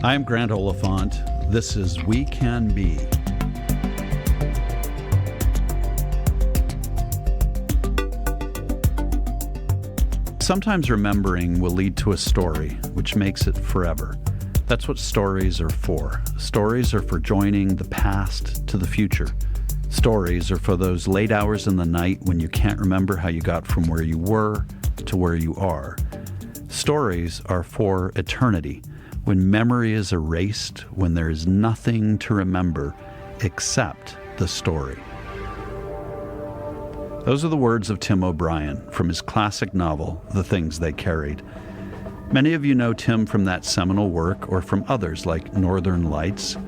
I'm Grant Oliphant. This is We Can Be. Sometimes remembering will lead to a story, which makes it forever. That's what stories are for. Stories are for joining the past to the future. Stories are for those late hours in the night when you can't remember how you got from where you were to where you are. Stories are for eternity, when memory is erased, when there is nothing to remember except the story. Those are the words of Tim O'Brien from his classic novel, The Things They Carried. Many of you know Tim from that seminal work or from others like Northern Lights,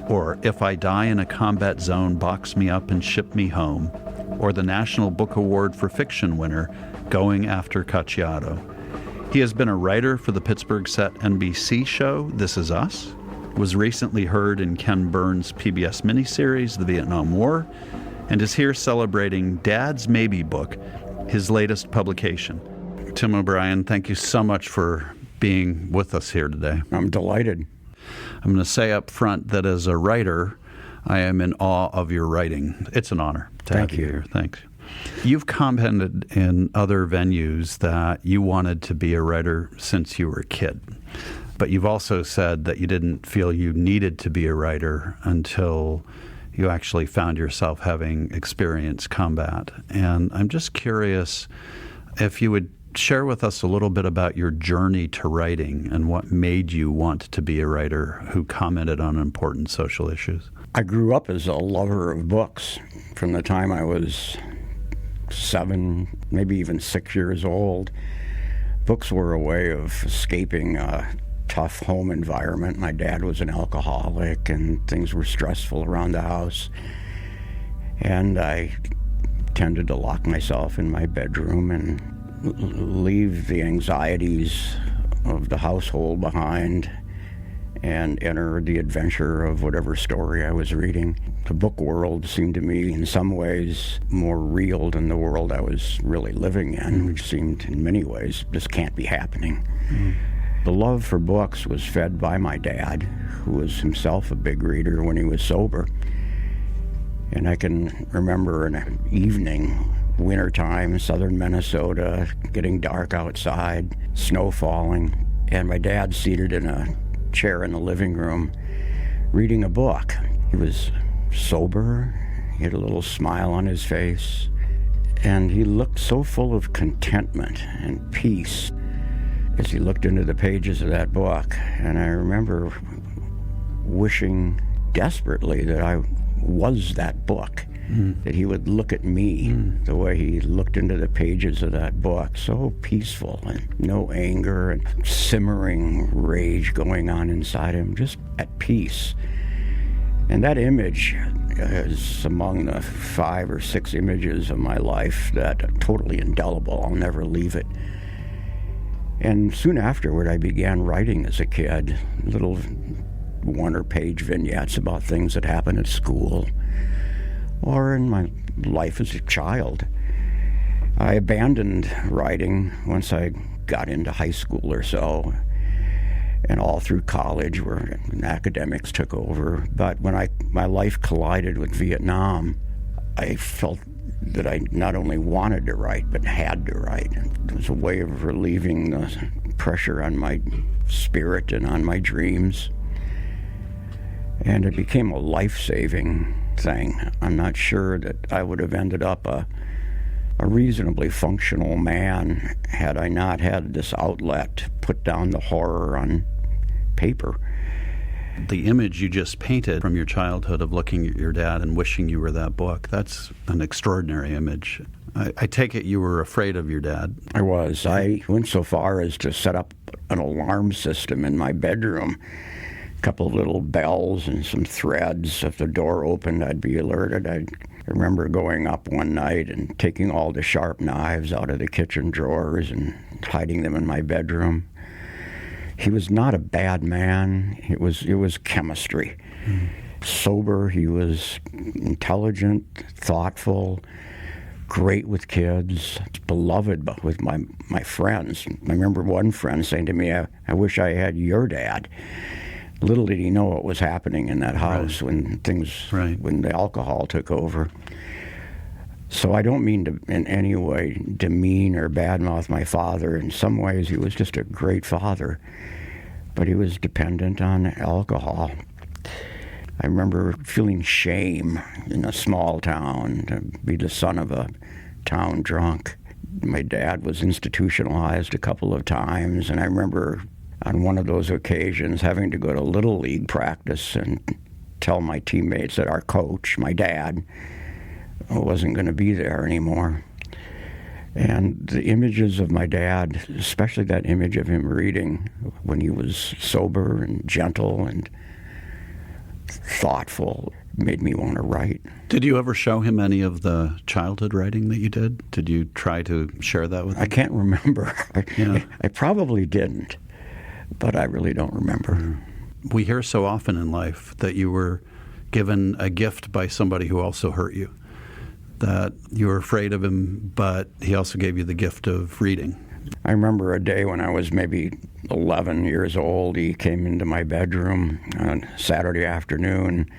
or If I Die in a Combat Zone, Box Me Up and Ship Me Home, or the National Book Award for Fiction winner, Going After Cacciato. He has been a writer for the Pittsburgh set NBC show This Is Us, was recently heard in Ken Burns' PBS miniseries, The Vietnam War, and is here celebrating Dad's Maybe book, his latest publication. Tim O'Brien, thank you so much for being with us here today. I'm delighted. I'm going to say up front that as a writer, I am in awe of your writing. It's an honor to have you here. Thanks. You've commented in other venues that you wanted to be a writer since you were a kid, but you've also said that you didn't feel you needed to be a writer until you actually found yourself having experienced combat. And I'm just curious if you would share with us a little bit about your journey to writing and what made you want to be a writer who commented on important social issues. I grew up as a lover of books from the time I was 7, maybe even 6 years old. Books were a way of escaping a tough home environment. My dad was an alcoholic and things were stressful around the house. And I tended to lock myself in my bedroom and leave the anxieties of the household behind and enter the adventure of whatever story I was reading. The book world seemed to me in some ways more real than the world I was really living in, which seemed in many ways this can't be happening. The love for books was fed by my dad, who was himself a big reader when he was sober. And I can remember an evening, wintertime, southern Minnesota, getting dark outside, snow falling, and my dad seated in a chair in the living room reading a book. He was sober, he had a little smile on his face, and he looked so full of contentment and peace as he looked into the pages of that book. And I remember wishing desperately that I was that book, that he would look at me the way he looked into the pages of that book, so peaceful and no anger and simmering rage going on inside him, just at peace. And that image is among the 5 or 6 images of my life that are totally indelible. I'll never leave it. And soon afterward, I began writing as a kid, little 1 or page vignettes about things that happened at school or in my life as a child. I abandoned writing once I got into high school or so, and all through college where academics took over. But when my life collided with Vietnam, I felt that I not only wanted to write, but had to write. It was a way of relieving the pressure on my spirit and on my dreams. And it became a life-saving thing. I'm not sure that I would have ended up a reasonably functional man had I not had this outlet to put down the horror on paper. The image you just painted from your childhood of looking at your dad and wishing you were that book, that's an extraordinary image. I take it you were afraid of your dad. I was. I went so far as to set up an alarm system in my bedroom. A couple of little bells and some threads. If the door opened, I'd be alerted. I remember going up one night and taking all the sharp knives out of the kitchen drawers and hiding them in my bedroom. He was not a bad man. It was chemistry. Sober, he was intelligent, thoughtful, great with kids, beloved with my friends. I remember one friend saying to me, I wish I had your dad. Little did he know what was happening in that house when the alcohol took over. So I don't mean to in any way demean or badmouth my father. In some ways, he was just a great father, but he was dependent on alcohol. I remember feeling shame in a small town to be the son of a town drunk. My dad was institutionalized a couple of times, and I remember on one of those occasions having to go to Little League practice and tell my teammates that our coach, my dad, wasn't going to be there anymore. And the images of my dad, especially that image of him reading when he was sober and gentle and thoughtful, made me want to write. Did you ever show him any of the childhood writing that you did? Did you try to share that with him? I can't remember. I probably didn't, but I really don't remember. We hear so often in life that you were given a gift by somebody who also hurt you, that you were afraid of him, but he also gave you the gift of reading. I remember a day when I was maybe 11 years old. He came into my bedroom on Saturday afternoon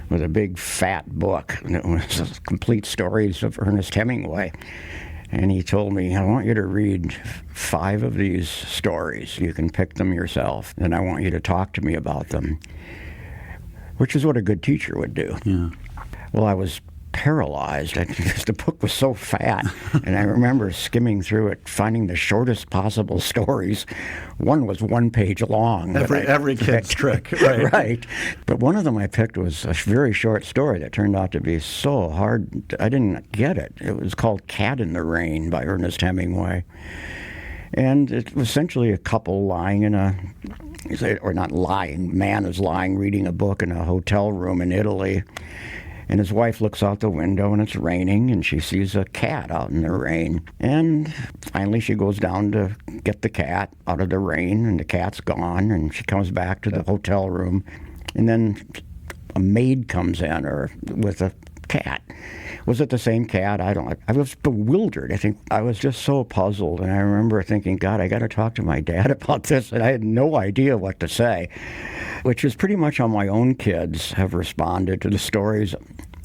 with a big fat book. And it was complete stories of Ernest Hemingway. And he told me, I want you to read 5 of these stories. You can pick them yourself, and I want you to talk to me about them, which is what a good teacher would do. Yeah. Well, I was paralyzed because the book was so fat, and I remember skimming through it, finding the shortest possible stories. One was 1 page long. Every kid's trick, right? Right. But one of them I picked was a very short story that turned out to be so hard, I didn't get it. It was called Cat in the Rain by Ernest Hemingway. And it was essentially a couple lying in or not lying, man is lying reading a book in a hotel room in Italy. And his wife looks out the window, and it's raining, and she sees a cat out in the rain. And finally she goes down to get the cat out of the rain, and the cat's gone, and she comes back to the hotel room. And then a maid comes in with a cat. Was it the same cat? I was bewildered. I think I was just so puzzled. And I remember thinking, God, I got to talk to my dad about this. And I had no idea what to say, which is pretty much how my own kids have responded to the stories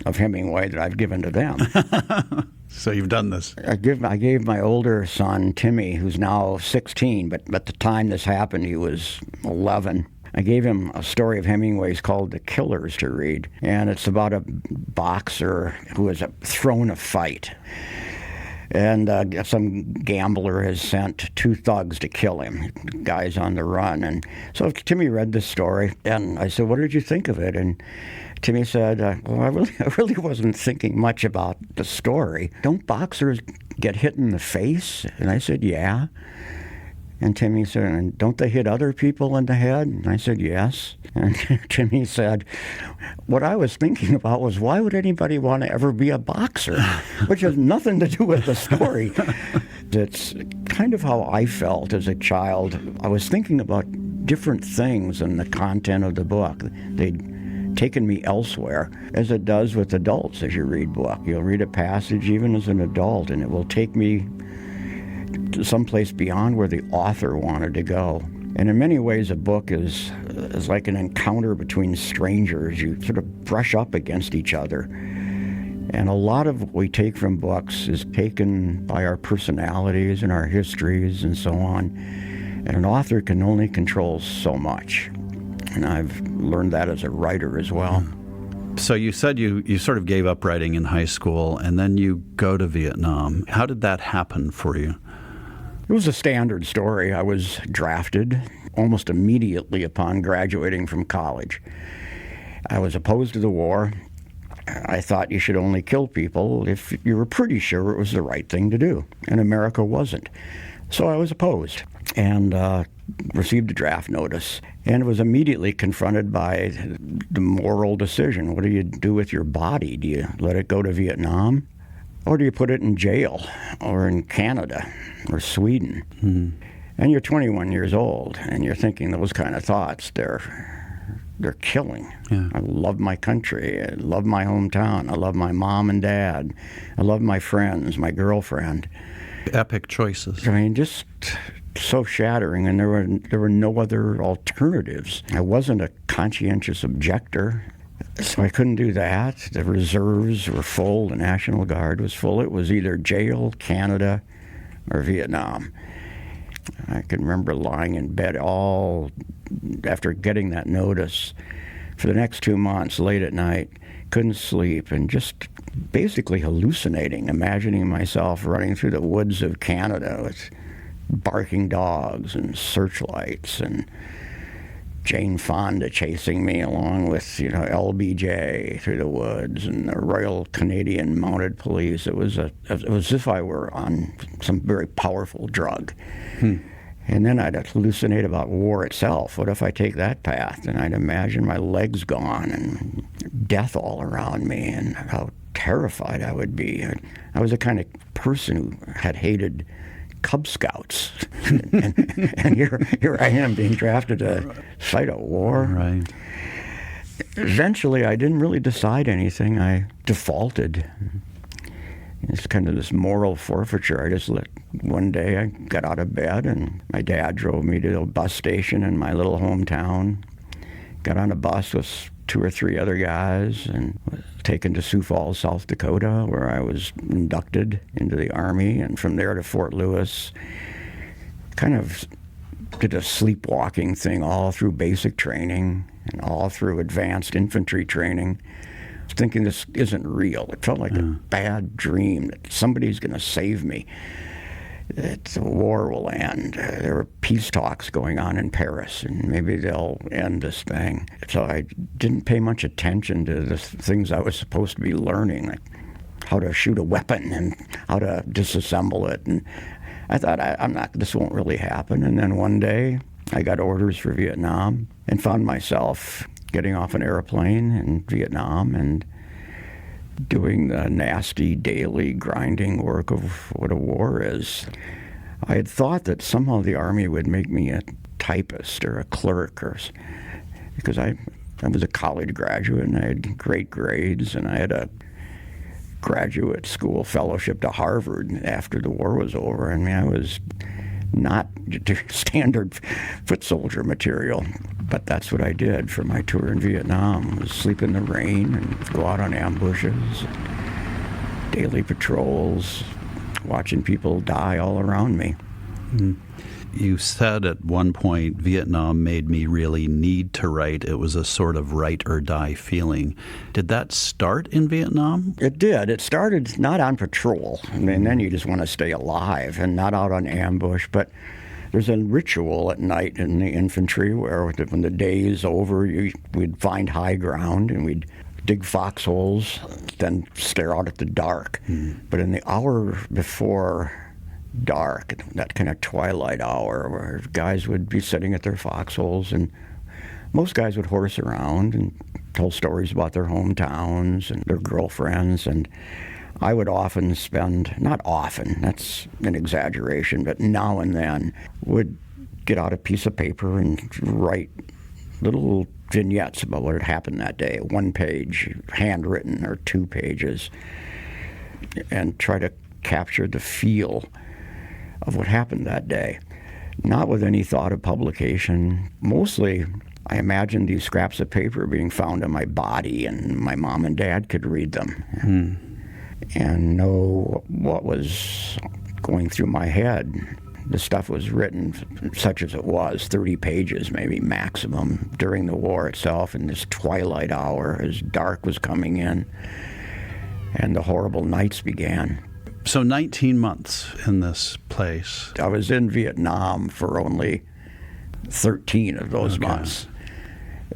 of Hemingway that I've given to them. So you've done this. I gave my older son, Timmy, who's now 16, but at the time this happened, he was 11. I gave him a story of Hemingway's called The Killers to read, and it's about a boxer who has thrown a fight. And some gambler has sent 2 thugs to kill him. The guy's on the run. And so Timmy read this story, and I said, what did you think of it? And Timmy said, well, I really wasn't thinking much about the story. Don't boxers get hit in the face? And I said, yeah. And Timmy said, and don't they hit other people in the head? And I said, yes. And Timmy said, what I was thinking about was, why would anybody want to ever be a boxer? Which has nothing to do with the story. It's kind of how I felt as a child. I was thinking about different things in the content of the book. They'd taken me elsewhere, as it does with adults as you read book. You'll read a passage even as an adult, and it will take me to someplace beyond where the author wanted to go. And in many ways, a book is like an encounter between strangers. You sort of brush up against each other. And a lot of what we take from books is taken by our personalities and our histories and so on. And an author can only control so much. And I've learned that as a writer as well. So you said you sort of gave up writing in high school, and then you go to Vietnam. How did that happen for you? It was a standard story. I was drafted almost immediately upon graduating from college. I was opposed to the war. I thought you should only kill people if you were pretty sure it was the right thing to do, and America wasn't. So I was opposed and received a draft notice, and was immediately confronted by the moral decision. What do you do with your body? Do you let it go to Vietnam? Or do you put it in jail or in Canada or Sweden? Mm-hmm. And you're 21 years old, and you're thinking those kind of thoughts. They're killing. Yeah. I love my country. I love my hometown. I love my mom and dad. I love my friends, my girlfriend. Epic choices. I mean, just so shattering, and there were no other alternatives. I wasn't a conscientious objector, so I couldn't do that. The reserves were full. The National Guard was full. It was either jail, Canada, or Vietnam. I can remember lying in bed all after getting that notice for the next 2 months, late at night, couldn't sleep, and just basically hallucinating, imagining myself running through the woods of Canada with barking dogs and searchlights and Jane Fonda chasing me along with, LBJ through the woods and the Royal Canadian Mounted Police. It was as if I were on some very powerful drug. And then I'd hallucinate about war itself. What if I take that path? And I'd imagine my legs gone and death all around me and how terrified I would be. I was the kind of person who had hated Cub Scouts. and here I am being drafted to fight a war. Right. Eventually, I didn't really decide anything. I defaulted. It's kind of this moral forfeiture. One day I got out of bed and my dad drove me to a bus station in my little hometown. Got on a bus with 2 or 3 other guys and was taken to Sioux Falls, South Dakota, where I was inducted into the Army, and from there to Fort Lewis. Kind of did a sleepwalking thing all through basic training and all through advanced infantry training, thinking this isn't real. It felt like a bad dream that somebody's going to save me, that the war will end. There were peace talks going on in Paris, and maybe they'll end this thing. So I didn't pay much attention to the things I was supposed to be learning, like how to shoot a weapon and how to disassemble it. And I thought, this won't really happen. And then one day, I got orders for Vietnam and found myself getting off an airplane in Vietnam and doing the nasty daily grinding work of what a war is. I had thought that somehow the Army would make me a typist or a clerk, because I was a college graduate and I had great grades, and I had a graduate school fellowship to Harvard after the war was over. I mean, I was not standard foot soldier material, but that's what I did for my tour in Vietnam, was sleep in the rain and go out on ambushes, daily patrols, watching people die all around me. You said at one point, Vietnam made me really need to write. It was a sort of write or die feeling. Did that start in Vietnam? It did. It started not on patrol. I mean, then you just want to stay alive and not out on ambush. But there's a ritual at night in the infantry where when the day is over, we'd find high ground and we'd dig foxholes, then stare out at the dark. But in the hour before dark, that kind of twilight hour where guys would be sitting at their foxholes, and most guys would horse around and tell stories about their hometowns and their girlfriends, and I would often spend, not often, that's an exaggeration, but now and then would get out a piece of paper and write little vignettes about what had happened that day, 1 page, handwritten, or 2 pages, and try to capture the feel of what happened that day, not with any thought of publication. Mostly, I imagined these scraps of paper being found on my body, and my mom and dad could read them and know what was going through my head. The stuff was written, such as it was, 30 pages maybe maximum, during the war itself, in this twilight hour as dark was coming in and the horrible nights began. So 19 months in this place. I was in Vietnam for only 13 of those months.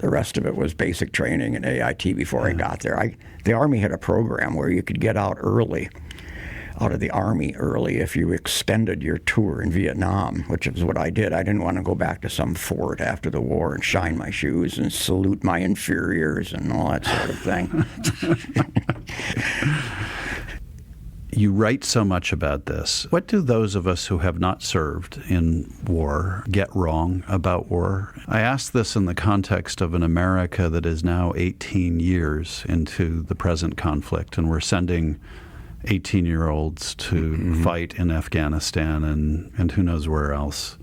The rest of it was basic training and AIT before I got there. The Army had a program where you could get out of the Army early if you extended your tour in Vietnam, which is what I did. I didn't want to go back to some fort after the war and shine my shoes and salute my inferiors and all that sort of thing. You write so much about this. What do those of us who have not served in war get wrong about war? I ask this in the context of an America that is now 18 years into the present conflict, and we're sending 18-year-olds to fight in Afghanistan and who knows where else.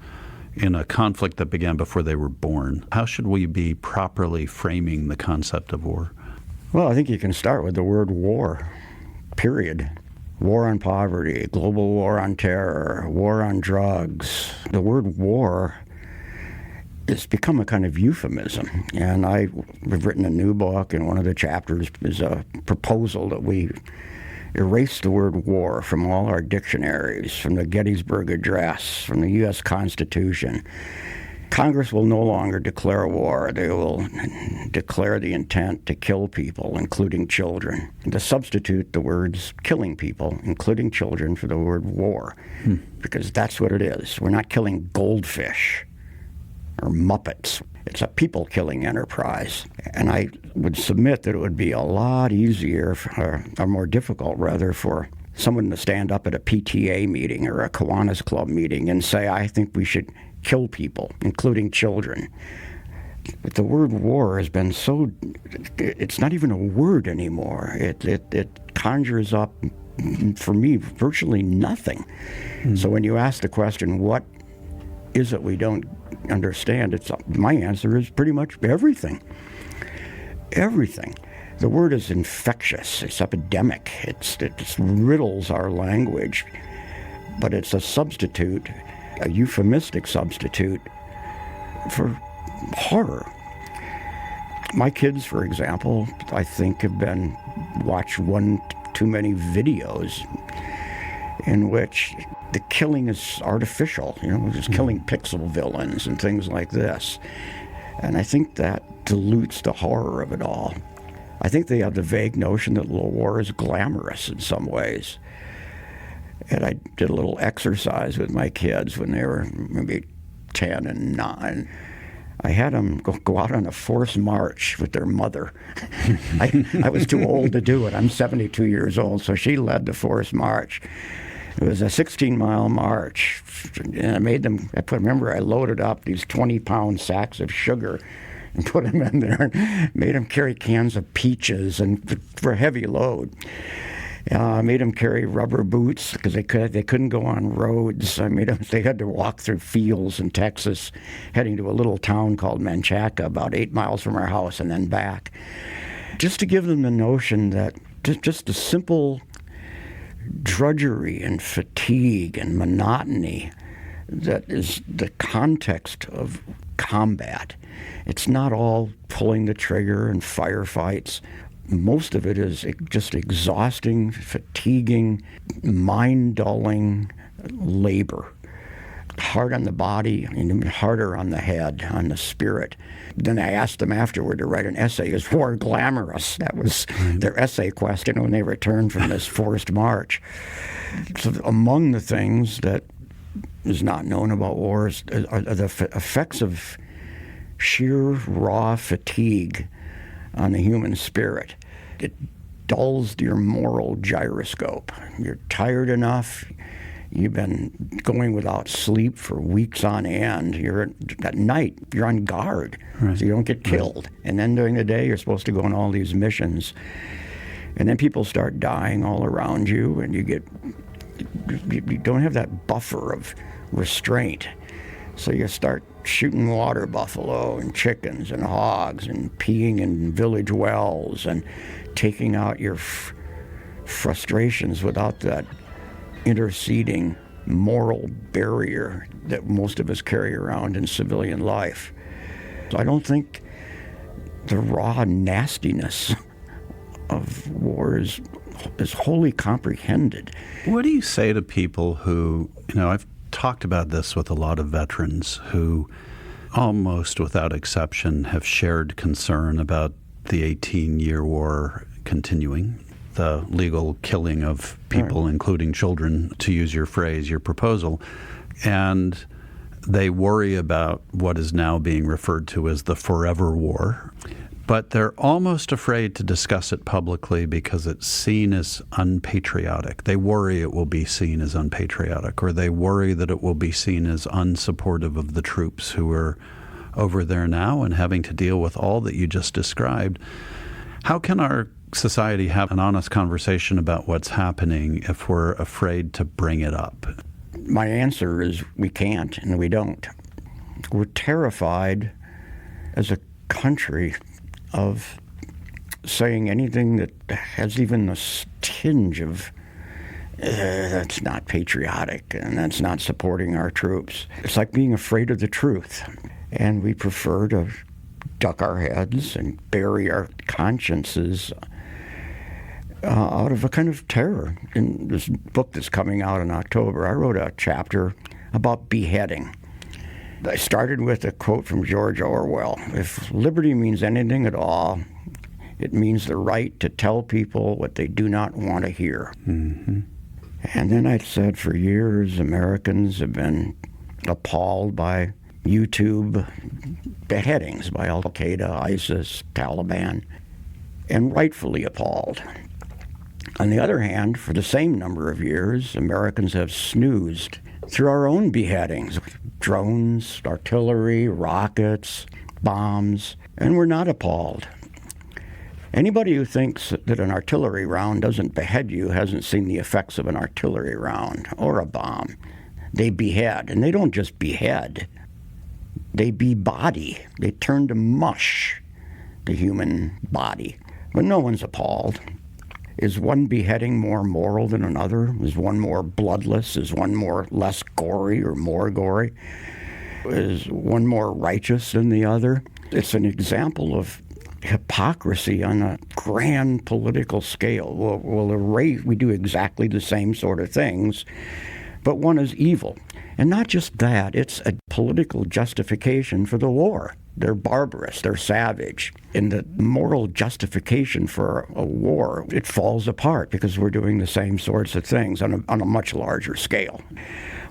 in a conflict that began before they were born. How should we be properly framing the concept of war? Well, I think you can start with the word war, period. War on poverty, global war on terror, war on drugs. The word war has become a kind of euphemism. And I've written a new book, and one of the chapters is a proposal that we erase the word war from all our dictionaries, from the Gettysburg Address, from the U.S. Constitution. Congress will no longer declare war. They will declare the intent to kill people, including children. To substitute the words killing people, including children, for the word war, because that's what it is. We're not killing goldfish or Muppets. It's a people-killing enterprise. And I would submit that it would be a lot easier, or more difficult, rather, for someone to stand up at a PTA meeting or a Kiwanis Club meeting and say, I think we should kill people, including children. But the word war has been so, it's not even a word anymore. It conjures up, for me, virtually nothing. So when you ask the question, what is it we don't understand, my answer is pretty much everything. Everything. The word is infectious. It's epidemic. It riddles our language. But it's a substitute, a euphemistic substitute for horror. My kids, for example, I think have watched one too many videos in which the killing is artificial, just killing pixel villains and things like this. And I think that dilutes the horror of it all. I think they have the vague notion that war is glamorous in some ways. And I did a little exercise with my kids when they were maybe 10 and 9. I had them go out on a forced march with their mother. I was too old to do it. I'm 72 years old, so she led the forced march. It was a 16-mile march, and I made them, I loaded up these 20-pound sacks of sugar and put them in there and made them carry cans of peaches and for a heavy load. I made them carry rubber boots because they couldn't go on roads. They had to walk through fields in Texas, heading to a little town called Menchaca, about 8 miles from our house, and then back. Just to give them the notion that just the simple drudgery and fatigue and monotony that is the context of combat. It's not all pulling the trigger and firefights. Most of it is just exhausting, fatiguing, mind-dulling labor. Hard on the body and even harder on the head, on the spirit. Then I asked them afterward to write an essay. Is war glamorous? That was their essay question when they returned from this forced march. So among the things that is not known about wars are the effects of sheer raw fatigue on the human spirit. It dulls your moral gyroscope. You're tired enough. You've been going without sleep for weeks on end. At night, you're on guard, right, so you don't get killed. Right. And then during the day, you're supposed to go on all these missions. And then people start dying all around you, and you don't have that buffer of restraint. So you start shooting water buffalo and chickens and hogs and peeing in village wells and taking out your frustrations without that interceding moral barrier that most of us carry around in civilian life. So I don't think the raw nastiness of war is wholly comprehended. What do you say to people who, I've talked about this with a lot of veterans who almost without exception have shared concern about the 18-year war continuing, the legal killing of people, including children, to use your phrase, your proposal. And they worry about what is now being referred to as the forever war. But they're almost afraid to discuss it publicly because it's seen as unpatriotic. They worry it will be seen as unpatriotic, or they worry that it will be seen as unsupportive of the troops who are over there now and having to deal with all that you just described. How can our society have an honest conversation about what's happening if we're afraid to bring it up? My answer is we can't and we don't. we're terrified as a country of saying anything that has even a tinge of that's not patriotic and that's not supporting our troops. It's like being afraid of the truth. And we prefer to duck our heads and bury our consciences out of a kind of terror. In this book that's coming out in October, I wrote a chapter about beheading. I started with a quote from George Orwell. If liberty means anything at all, it means the right to tell people what they do not want to hear. Mm-hmm. And then I said for years, Americans have been appalled by YouTube beheadings by Al-Qaeda, ISIS, Taliban, and rightfully appalled. On the other hand, for the same number of years, Americans have snoozed through our own beheadings, drones, artillery, rockets, bombs, and we're not appalled. Anybody who thinks that an artillery round doesn't behead you hasn't seen the effects of an artillery round or a bomb. They behead, and they don't just behead. They body. They turn to mush the human body. But no one's appalled. Is one beheading more moral than another? Is one more bloodless? Is one more less gory or more gory? Is one more righteous than the other? It's an example of hypocrisy on a grand political scale. We do exactly the same sort of things, but one is evil. And not just that, it's a political justification for the war. They're barbarous, they're savage. And the moral justification for a war, it falls apart because we're doing the same sorts of things on a much larger scale.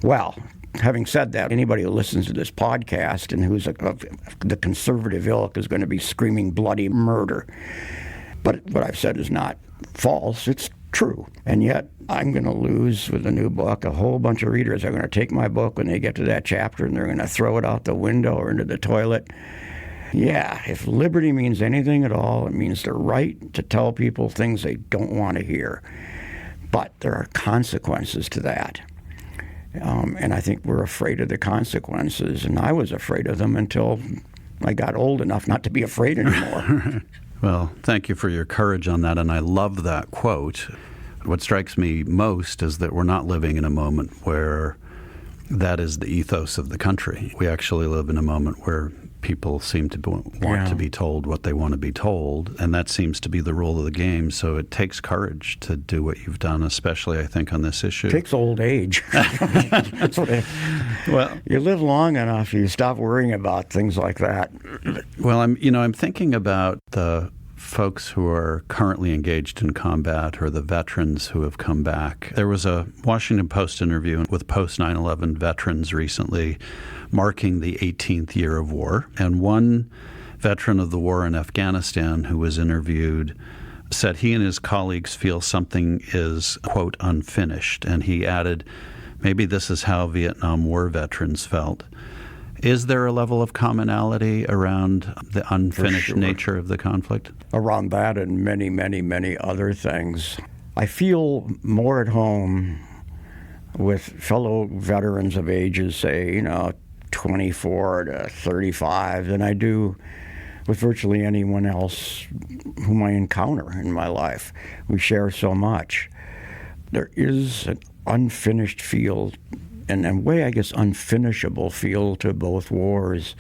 Well, having said that, anybody who listens to this podcast and who's of the conservative ilk is going to be screaming bloody murder. But what I've said is not false, it's true. And yet I'm going to lose with the new book. A whole bunch of readers are going to take my book when they get to that chapter and they're going to throw it out the window or into the toilet. Yeah, if liberty means anything at all, it means the right to tell people things they don't want to hear. But there are consequences to that. And I think we're afraid of the consequences. And I was afraid of them until I got old enough not to be afraid anymore. Well, thank you for your courage on that, and I love that quote. What strikes me most is that we're not living in a moment where that is the ethos of the country. We actually live in a moment where people seem to want to be told what they want to be told, and that seems to be the rule of the game. So it takes courage to do what you've done, especially, I think, on this issue. It takes old age. That's what you live long enough, you stop worrying about things like that. Well, I'm thinking about the folks who are currently engaged in combat or the veterans who have come back. There was a Washington Post interview with post 9/11 veterans recently marking the 18th year of war. And one veteran of the war in Afghanistan who was interviewed said he and his colleagues feel something is, quote, unfinished. And he added, maybe this is how Vietnam War veterans felt. Is there a level of commonality around the unfinished nature of the conflict? Around that and many, many, many other things. I feel more at home with fellow veterans of ages, say, 24 to 35 than I do with virtually anyone else whom I encounter in my life. We share so much. There is an unfinished feel, and in a way, I guess, unfinishable feel to both wars.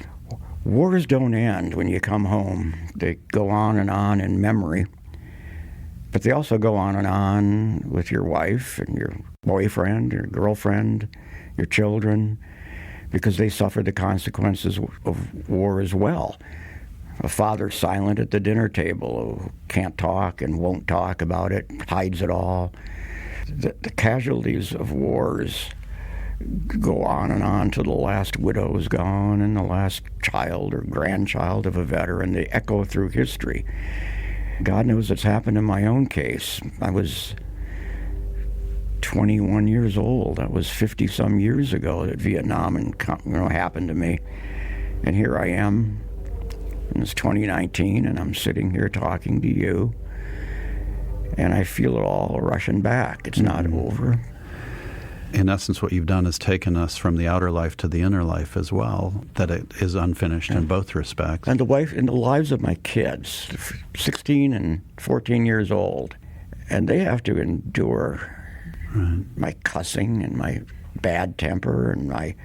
Wars don't end when you come home. They go on in memory. But they also go on and on with your wife and your boyfriend, your girlfriend, your children, because they suffer the consequences of war as well. A father silent at the dinner table who can't talk and won't talk about it, hides it all. The casualties of wars go on till the last widow is gone and the last child or grandchild of a veteran. They echo through history. God knows it's happened in my own case. I was 21 years old. That was 50-some years ago that Vietnam happened to me. And here I am, and it's 2019, and I'm sitting here talking to you, and I feel it all rushing back. It's not over. in essence, what you've done is taken us from the outer life to the inner life as well, that it is unfinished in both respects. And the lives of my kids, 16 and 14 years old, and they have to endure my cussing and my bad temper and my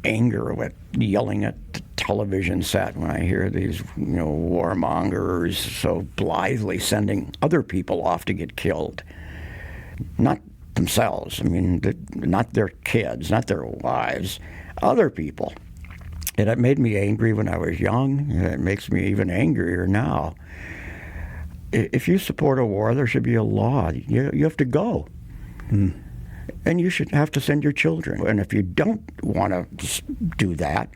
anger with yelling at the television set when I hear these, warmongers so blithely sending other people off to get killed. Not themselves. Not their kids, not their wives, other people. And it made me angry when I was young, and it makes me even angrier now. If you support a war, there should be a law. You have to go. And you should have to send your children. And if you don't want to do that,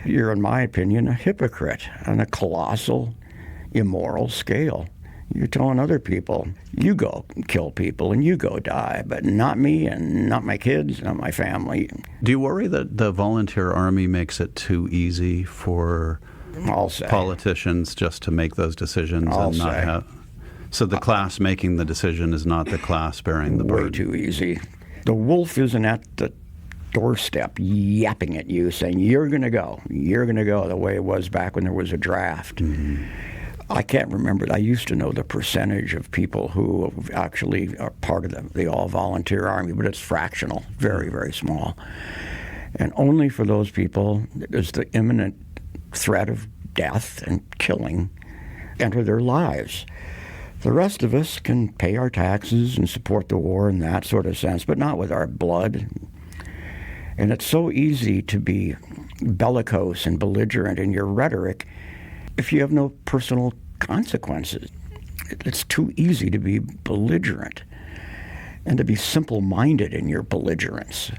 you're, in my opinion, a hypocrite on a colossal, immoral scale. You're telling other people, you go kill people and you go die, but not me and not my kids, not my family. Do you worry that the volunteer army makes it too easy for politicians just to make those decisions and not have... So the class making the decision is not the class bearing the burden? Way too easy. The wolf isn't at the doorstep yapping at you saying, you're going to go, the way it was back when there was a draft. I can't remember. I used to know the percentage of people who actually are part of the all-volunteer army, but it's fractional, very, very small. And only for those people does the imminent threat of death and killing enter their lives. The rest of us can pay our taxes and support the war in that sort of sense, but not with our blood. And it's so easy to be bellicose and belligerent in your rhetoric if you have no personal consequences. It's too easy to be belligerent and to be simple-minded in your belligerence.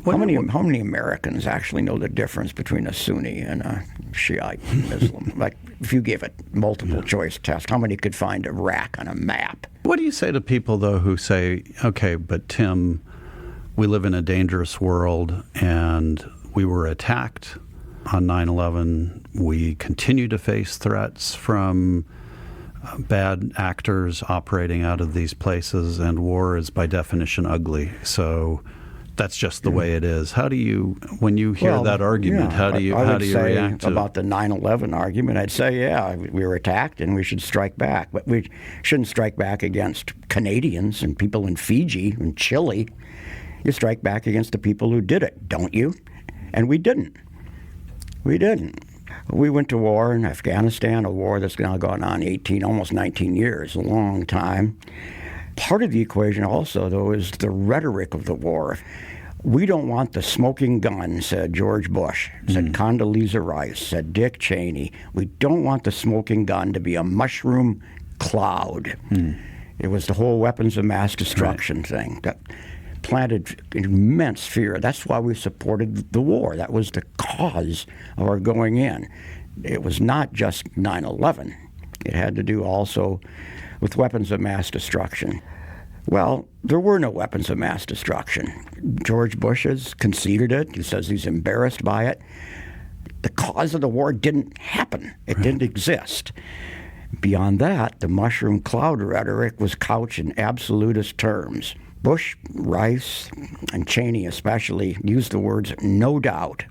How many Americans actually know the difference between a Sunni and a Shiite Muslim? Like, if you gave a multiple-choice test, how many could find Iraq on a map? What do you say to people, though, who say, okay, but Tim, we live in a dangerous world and we were attacked on 9/11, we continue to face threats from bad actors operating out of these places, and war is by definition ugly. So that's just the way it is. How do you, when you hear that argument, how do you react to it? About the 9/11 argument, I'd say, we were attacked and we should strike back. But we shouldn't strike back against Canadians and people in Fiji and Chile. You strike back against the people who did it, don't you? And we didn't. We didn't. We went to war in Afghanistan, a war that's now gone on 18, almost 19 years, a long time. Part of the equation also, though, is the rhetoric of the war. We don't want the smoking gun, said George Bush, said Condoleezza Rice, said Dick Cheney. We don't want the smoking gun to be a mushroom cloud. It was the whole weapons of mass destruction thing that planted immense fear. That's why we supported the war. That was the cause of our going in. It was not just 9/11. It had to do also with weapons of mass destruction. Well, there were no weapons of mass destruction. George Bush has conceded it. He says he's embarrassed by it. The cause of the war didn't happen. It didn't exist. Beyond that, the mushroom cloud rhetoric was couched in absolutist terms. Bush, Rice, and Cheney especially used the words no doubt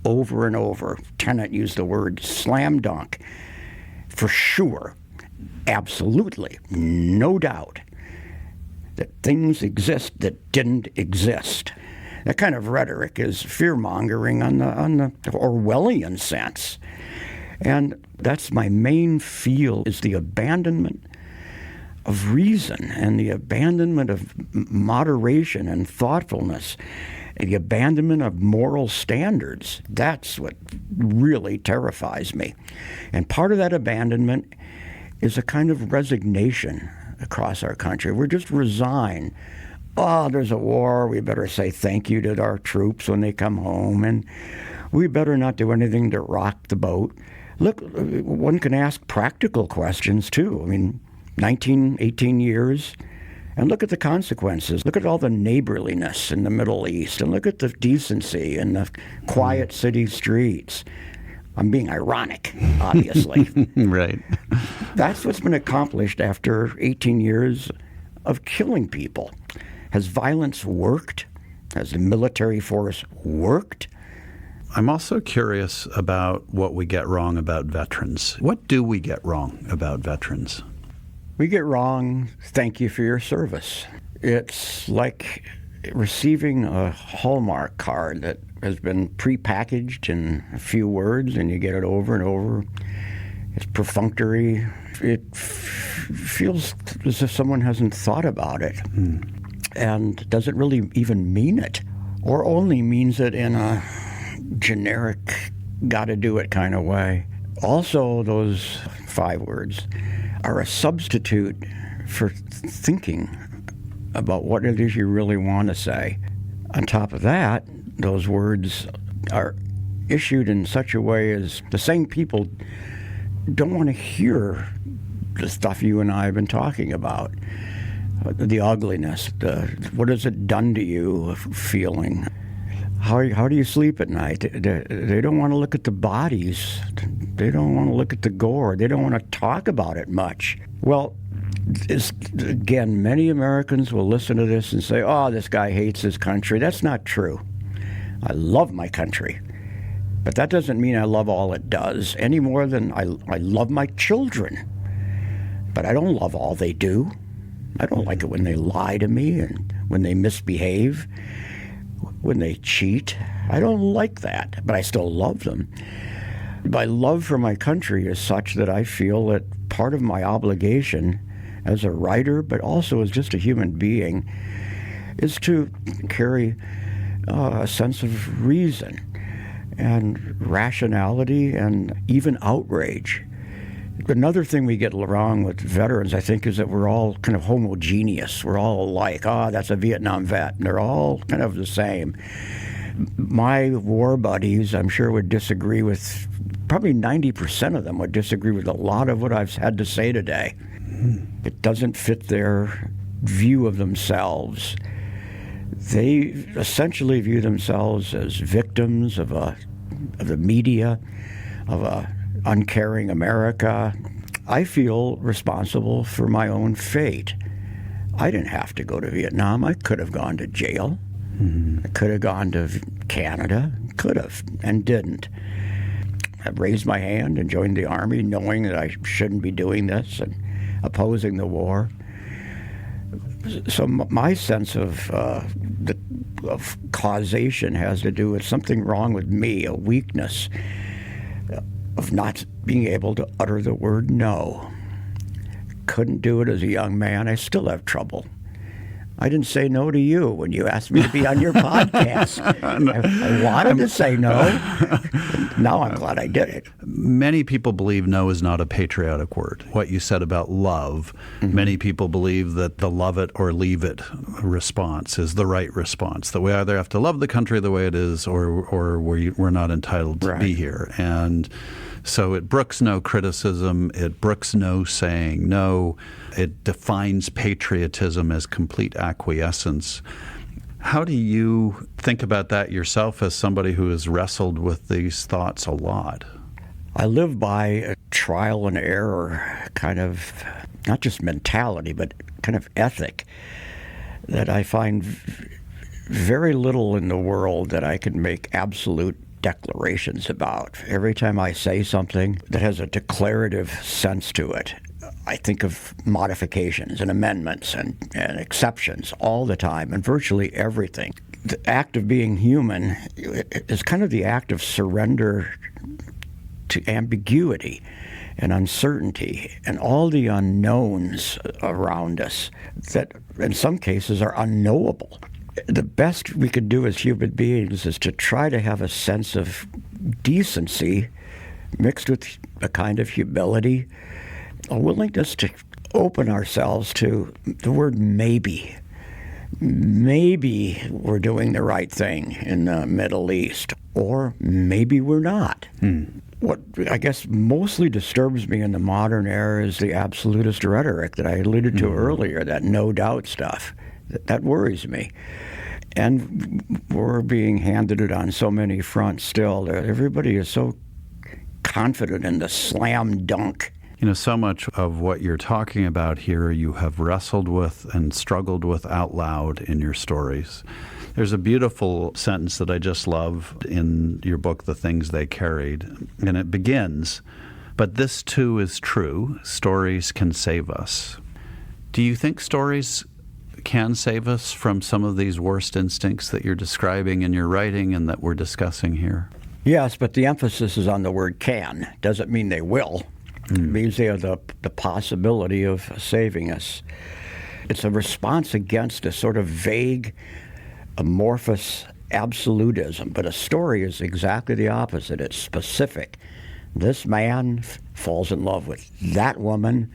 over and over. Tenet used the word slam dunk. For sure, absolutely, no doubt that things exist that didn't exist. That kind of rhetoric is fear-mongering on the Orwellian sense. And that's my main feel, is the abandonment of reason and the abandonment of moderation and thoughtfulness and the abandonment of moral standards. That's what really terrifies me. And part of that abandonment is a kind of resignation across our country. We're just resigned. Oh, there's a war. We better say thank you to our troops when they come home, and we better not do anything to rock the boat. Look, one can ask practical questions, too. 19, 18 years, and look at the consequences. Look at all the neighborliness in the Middle East, and look at the decency in the quiet city streets. I'm being ironic, obviously. Right. That's what's been accomplished after 18 years of killing people. Has violence worked? Has the military force worked? I'm also curious about what we get wrong about veterans. What do we get wrong about veterans? We get wrong, thank you for your service. It's like receiving a Hallmark card that has been prepackaged in a few words, and you get it over and over. It's perfunctory. It feels as if someone hasn't thought about it and doesn't really even mean it, or only means it in a generic, gotta-do-it kind of way. Also, those 5 words are a substitute for thinking about what it is you really want to say. On top of that, those words are issued in such a way as the same people don't want to hear the stuff you and I have been talking about. The ugliness, what has it done to you feeling. How do you sleep at night? They don't want to look at the bodies. They don't want to look at the gore. They don't want to talk about it much. Well, again, many Americans will listen to this and say, oh, this guy hates his country. That's not true. I love my country. But that doesn't mean I love all it does, any more than I love my children. But I don't love all they do. I don't like it when they lie to me and when they misbehave, when they cheat. I don't like that, but I still love them. My love for my country is such that I feel that part of my obligation as a writer, but also as just a human being, is to carry a sense of reason and rationality and even outrage. Another thing we get wrong with veterans, I think, is that we're all kind of homogeneous. We're all alike. That's a Vietnam vet. And they're all kind of the same. My war buddies, I'm sure, would disagree with, probably 90% of them would disagree with a lot of what I've had to say today. It doesn't fit their view of themselves. They essentially view themselves as victims of the media, of a uncaring America. I feel responsible for my own fate. I didn't have to go to Vietnam. I could have gone to jail. I could have gone to Canada. Could have, and didn't. I raised my hand and joined the Army knowing that I shouldn't be doing this and opposing the war. So my sense of causation has to do with something wrong with me, a weakness of not being able to utter the word no. Couldn't do it as a young man. I still have trouble. I didn't say no to you when you asked me to be on your podcast. I wanted to say no. Now I'm glad I did it. Many people believe no is not a patriotic word. What you said about love, many people believe that the love it or leave it response is the right response, that we either have to love the country the way it is or we're not entitled to be here. And so it brooks no criticism. It brooks no saying no. It defines patriotism as complete acquiescence. How do you think about that yourself as somebody who has wrestled with these thoughts a lot? I live by a trial and error kind of, not just mentality, but kind of ethic that I find very little in the world that I can make absolute declarations about. Every time I say something that has a declarative sense to it, I think of modifications and amendments and exceptions all the time, and virtually everything. The act of being human is kind of the act of surrender to ambiguity and uncertainty and all the unknowns around us that in some cases are unknowable. The best we could do as human beings is to try to have a sense of decency mixed with a kind of humility, a willingness to open ourselves to the word maybe. Maybe we're doing the right thing in the Middle East, or maybe we're not. What I guess mostly disturbs me in the modern era is the absolutist rhetoric that I alluded to earlier, that no doubt stuff. That worries me. And we're being handed it on so many fronts still. Everybody is so confident in the slam dunk You know, so much of what you're talking about here you have wrestled with and struggled with out loud in your stories. There's a beautiful sentence that I just love in your book, The Things They Carried, and it begins, "But this too is true, stories can save us." Do you think stories can save us from some of these worst instincts that you're describing in your writing and that we're discussing here? Yes, but the emphasis is on the word can. Doesn't mean they will. It means they have the possibility of saving us. It's a response against a sort of vague, amorphous absolutism, but a story is exactly the opposite. It's specific. This man falls in love with that woman.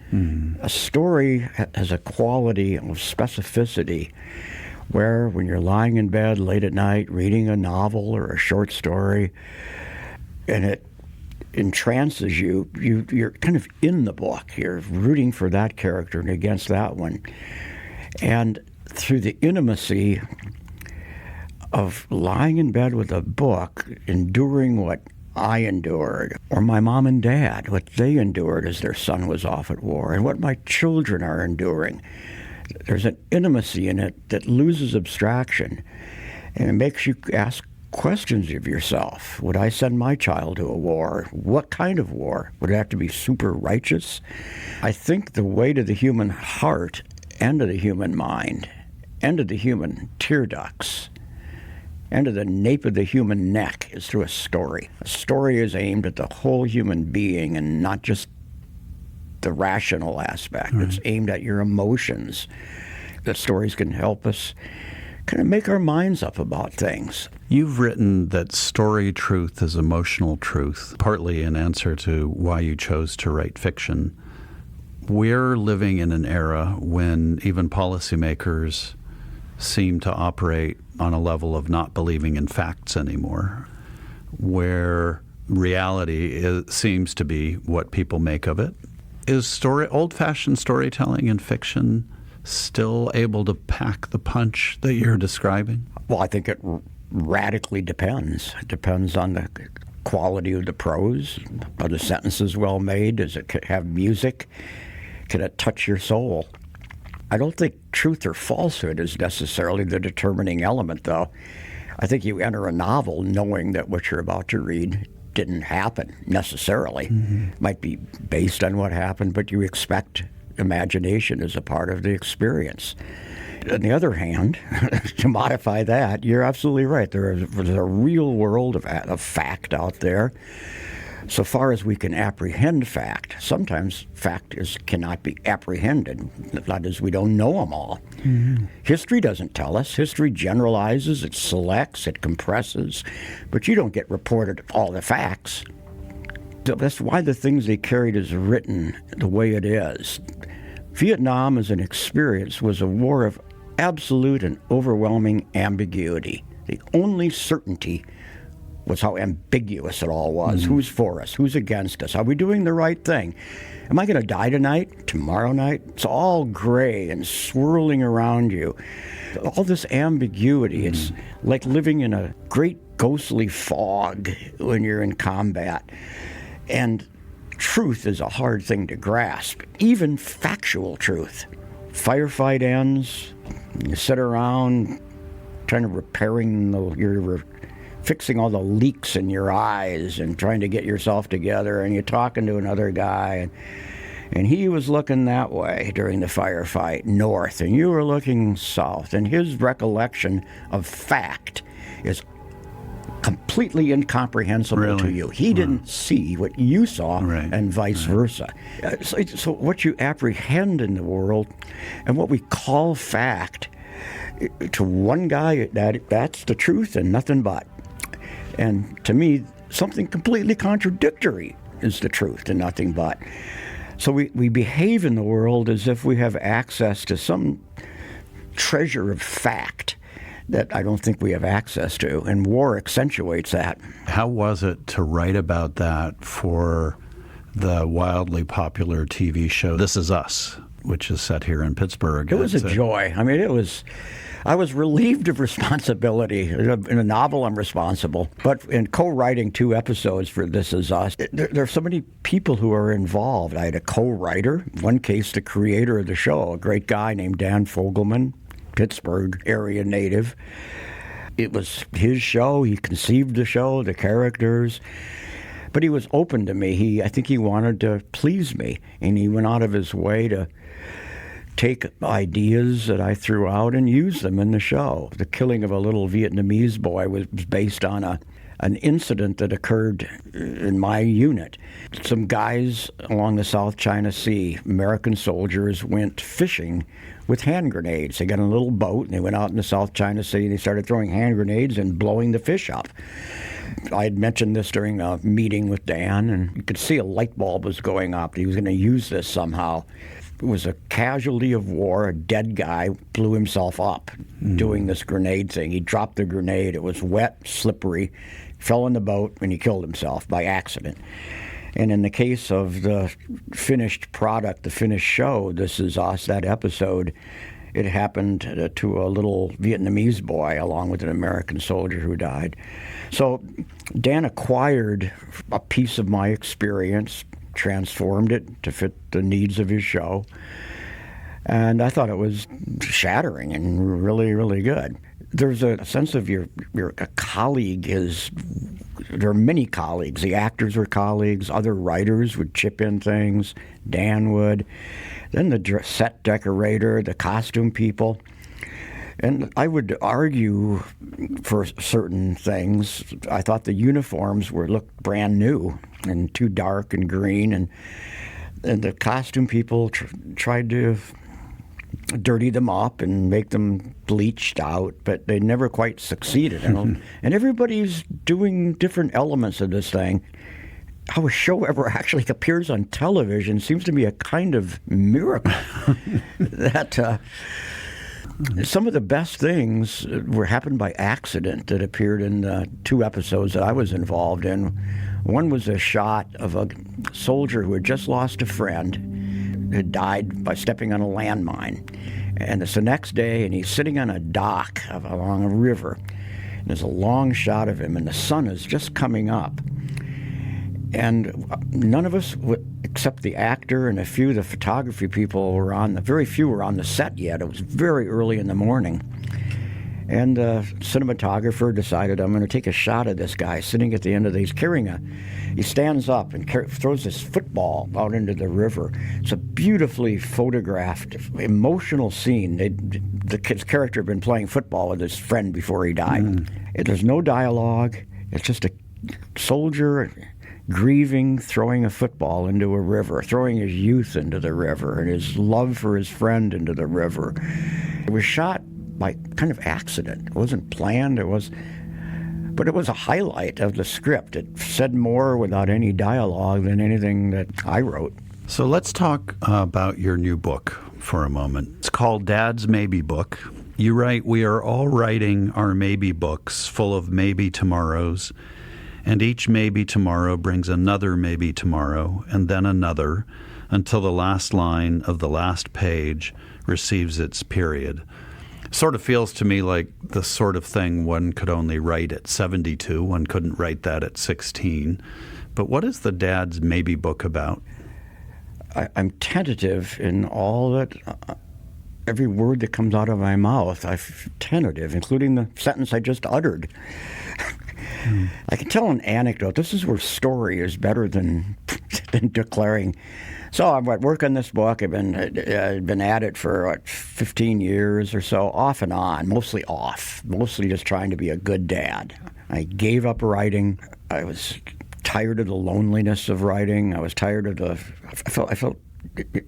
A story has a quality of specificity where when you're lying in bed late at night reading a novel or a short story and it entrances you, you're kind of in the book. You're rooting for that character and against that one. And through the intimacy of lying in bed with a book, enduring what I endured, or my mom and dad, what they endured as their son was off at war, and what my children are enduring, there's an intimacy in it that loses abstraction, and it makes you ask questions of yourself. Would I send my child to a war? What kind of war? Would it have to be super righteous? I think the way to the human heart and to the human mind and to the human tear ducts and to the nape of the human neck is through a story. A story is aimed at the whole human being and not just the rational aspect. It's aimed at your emotions. The stories can help us kind of make our minds up about things. You've written that story truth is emotional truth, partly in answer to why you chose to write fiction. We're living in an era when even policymakers seem to operate on a level of not believing in facts anymore, where reality seems to be what people make of it. Is old-fashioned storytelling and fiction still able to pack the punch that you're describing? Well, I think it radically depends. It depends on the quality of the prose. Are the sentences well made? Does it have music? Can it touch your soul? I don't think truth or falsehood is necessarily the determining element, though. I think you enter a novel knowing that what you're about to read didn't happen necessarily. It might be based on what happened, but you expect imagination as a part of the experience. On the other hand, to modify that, you're absolutely right. There's a real world of fact out there. So far as we can apprehend fact, sometimes fact cannot be apprehended. That is, we don't know them all. History doesn't tell us. History generalizes, it selects, it compresses, but you don't get reported all the facts. So that's why The Things They Carried is written the way it is. Vietnam as an experience was a war of absolute and overwhelming ambiguity. The only certainty was how ambiguous it all was. Who's for us? Who's against us? Are we doing the right thing? Am I going to die tonight? Tomorrow night? It's all gray and swirling around you. All this ambiguity, it's like living in a great ghostly fog when you're in combat. And truth is a hard thing to grasp, even factual truth. Firefight ends, you sit around trying to you're fixing all the leaks in your eyes and trying to get yourself together, and you're talking to another guy, and he was looking that way during the firefight, north, and you were looking south, and his recollection of fact is completely incomprehensible to you. He didn't see what you saw, and vice versa. So what you apprehend in the world and what we call fact, to one guy, that's the truth and nothing but. And to me, something completely contradictory is the truth and nothing but. So we behave in the world as if we have access to some treasure of fact that I don't think we have access to, and war accentuates that. How was it to write about that for the wildly popular TV show This Is Us, which is set here in Pittsburgh? It was a joy. I mean, I was relieved of responsibility. In a novel, I'm responsible. But in co-writing 2 episodes for This Is Us, there are so many people who are involved. I had a co-writer, one case the creator of the show, a great guy named Dan Fogelman, Pittsburgh area native. It was his show. He conceived the show, the characters. But he was open to me. I think he wanted to please me, and he went out of his way to take ideas that I threw out and use them in the show. The killing of a little Vietnamese boy was based on an incident that occurred in my unit. Some guys along the South China Sea, American soldiers, went fishing with hand grenades. They got in a little boat, and they went out in the South China Sea, and they started throwing hand grenades and blowing the fish up. I had mentioned this during a meeting with Dan, and you could see a light bulb was going up. He was going to use this somehow. It was a casualty of war. A dead guy blew himself up doing this grenade thing. He dropped the grenade. It was wet, slippery, fell in the boat, and he killed himself by accident. And in the case of the finished product, the finished show, This Is Us, that episode, it happened to a little Vietnamese boy along with an American soldier who died. So Dan acquired a piece of my experience, transformed it to fit the needs of his show, and I thought it was shattering and really, really good. There's a sense of your a colleague is. There are many colleagues. The actors were colleagues. Other writers would chip in things. Dan would. Then the set decorator, the costume people. And I would argue for certain things. I thought the uniforms looked brand new and too dark and green. And the costume people tried to dirty them up and make them bleached out, but they never quite succeeded. And everybody's doing different elements of this thing. How a show ever actually appears on television seems to be a kind of miracle. That some of the best things happened by accident that appeared in the 2 episodes that I was involved in. One was a shot of a soldier who had just lost a friend, had died by stepping on a landmine. And it's the next day, and he's sitting on a dock along a river. And there's a long shot of him, and the sun is just coming up. And none of us, except the actor and a few of the photography people, very few were on the set yet. It was very early in the morning. And the cinematographer decided, I'm going to take a shot of this guy sitting at the end of these, he stands up and throws this football out into the river. It's a beautifully photographed, emotional scene. The kid's character had been playing football with his friend before he died. There's no dialogue. It's just a soldier grieving, throwing a football into a river, throwing his youth into the river and his love for his friend into the river. It was shot by kind of accident. It wasn't planned. But it was a highlight of the script. It said more without any dialogue than anything that I wrote. So let's talk about your new book for a moment. It's called Dad's Maybe Book. You write, we are all writing our maybe books full of maybe tomorrows, and each maybe tomorrow brings another maybe tomorrow, and then another, until the last line of the last page receives its period. Sort of feels to me like the sort of thing one could only write at 72. One couldn't write that at 16. But what is the Dad's Maybe Book about? I'm tentative in all that. Every word that comes out of my mouth, I'm tentative, including the sentence I just uttered. I can tell an anecdote. This is where story is better than declaring. So I'm at work on this book. I've been at it for 15 years or so, off and on, mostly just trying to be a good dad. I gave up writing. I was tired of the loneliness of writing. I was tired of I felt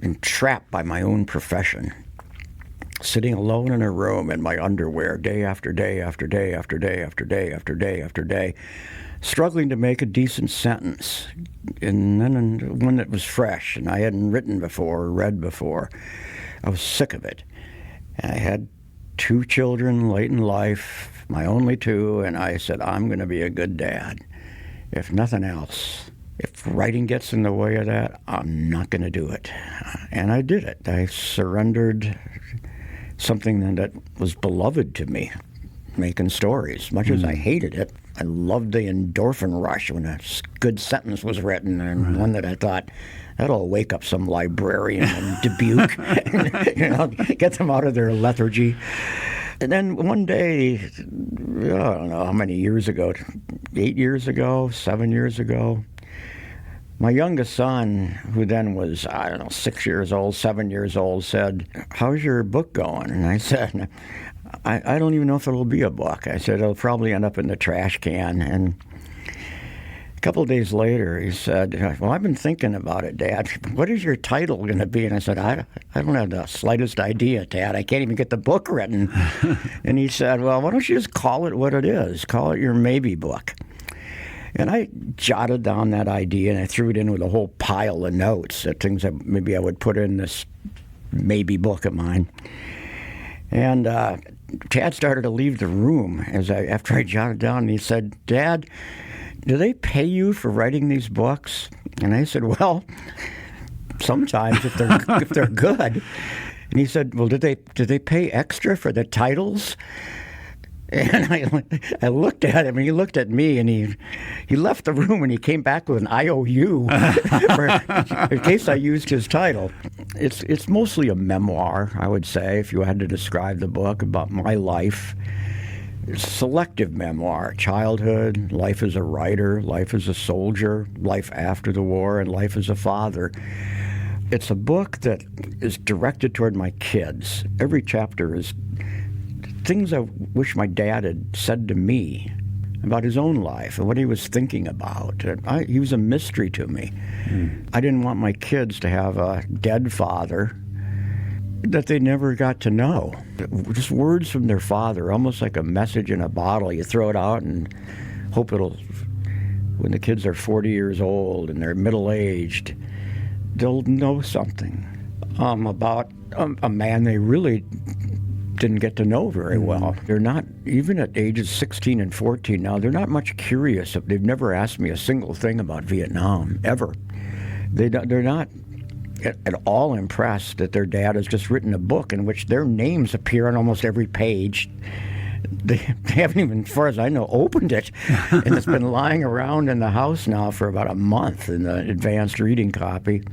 entrapped by my own profession. Sitting alone in a room in my underwear day after day after day after day after day after day after day, struggling to make a decent sentence, and then one that was fresh and I hadn't written before or read before. I was sick of it. And I had 2 children late in life, my only 2, and I said, I'm going to be a good dad. If nothing else, if writing gets in the way of that, I'm not going to do it. And I did it. I surrendered something that was beloved to me, making stories. As much as I hated it, I loved the endorphin rush when a good sentence was written, and one that I thought, that'll wake up some librarian in Dubuque, and, get them out of their lethargy. And then one day, I don't know how many years ago, 8 years ago, 7 years ago, my youngest son, who then was, 6 years old, 7 years old, said, "How's your book going?" And I said, I don't even know if it'll be a book. I said, it'll probably end up in the trash can. And a couple of days later, he said, "Well, I've been thinking about it, Dad. What is your title going to be?" And I said, I don't have the slightest idea, Dad. I can't even get the book written. And he said, "Well, why don't you just call it what it is? Call it your maybe book." And I jotted down that idea, and I threw it in with a whole pile of notes, things that maybe I would put in this maybe book of mine. And Tad started to leave the room after I jotted down, and he said, "Dad, do they pay you for writing these books?" And I said, "Well, sometimes if they're good." And he said, "Well, did they pay extra for the titles?" And I looked at him, and he looked at me, and he left the room, and he came back with an IOU in case I used his title. It's mostly a memoir, I would say, if you had to describe the book, about my life. It's a selective memoir: childhood, life as a writer, life as a soldier, life after the war, and life as a father. It's a book that is directed toward my kids. Every chapter is things I wish my dad had said to me about his own life and what he was thinking about. He was a mystery to me. I didn't want my kids to have a dead father that they never got to know. Just words from their father, almost like a message in a bottle. You throw it out and hope when the kids are 40 years old and they're middle-aged, they'll know something about a man they really didn't get to know very well. They're not, even at ages 16 and 14 now, they're not much curious. They've never asked me a single thing about Vietnam, ever. They're not at all impressed that their dad has just written a book in which their names appear on almost every page. They haven't even, as far as I know, opened it. And it's been lying around in the house now for about a month in the advanced reading copy.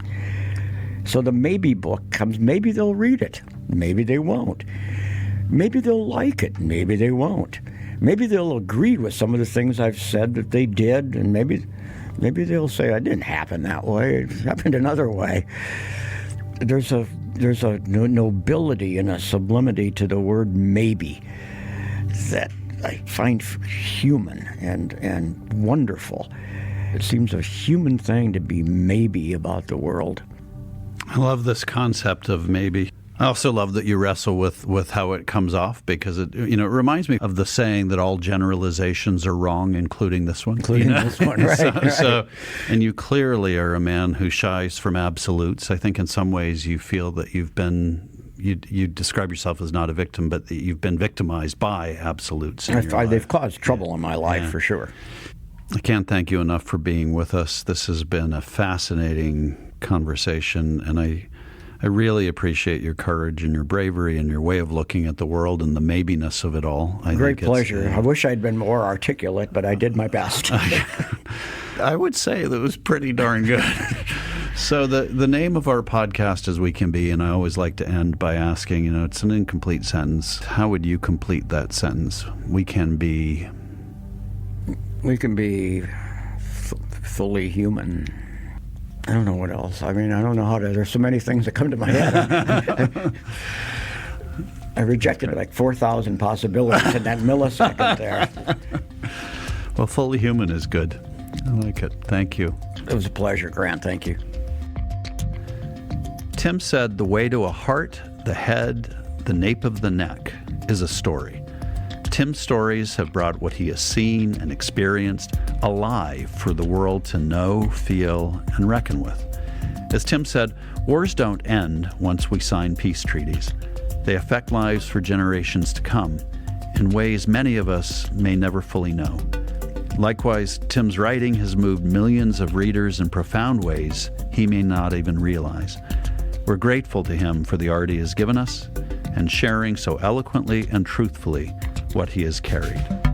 So the maybe book comes. Maybe they'll read it. Maybe they won't. Maybe they'll like it. Maybe they won't. Maybe they'll agree with some of the things I've said that they did, and maybe they'll say, "It didn't happen that way. It happened another way." There's a nobility and a sublimity to the word maybe that I find human and wonderful. It seems a human thing to be maybe about the world. I love this concept of maybe. I also love that you wrestle with how it comes off, because it reminds me of the saying that all generalizations are wrong, including this one. This one, right. So, and you clearly are a man who shies from absolutes. I think in some ways you feel that you describe yourself as not a victim, but that you've been victimized by absolutes. They've caused trouble in my life, for sure. I can't thank you enough for being with us. This has been a fascinating conversation, and I really appreciate your courage and your bravery and your way of looking at the world and the maybiness of it all. Great pleasure. I wish I'd been more articulate, but I did my best. I would say that was pretty darn good. So the name of our podcast is We Can Be, and I always like to end by asking, it's an incomplete sentence. How would you complete that sentence? We can be... We can be fully human. I don't know what else. I mean, I don't know how to. There's so many things that come to my head. I rejected like 4,000 possibilities in that millisecond there. Well, fully human is good. I like it. Thank you. It was a pleasure, Grant. Thank you. Tim said the way to a heart, the head, the nape of the neck is a story. Tim's stories have brought what he has seen and experienced alive for the world to know, feel, and reckon with. As Tim said, wars don't end once we sign peace treaties. They affect lives for generations to come in ways many of us may never fully know. Likewise, Tim's writing has moved millions of readers in profound ways he may not even realize. We're grateful to him for the art he has given us and sharing so eloquently and truthfully what he has carried.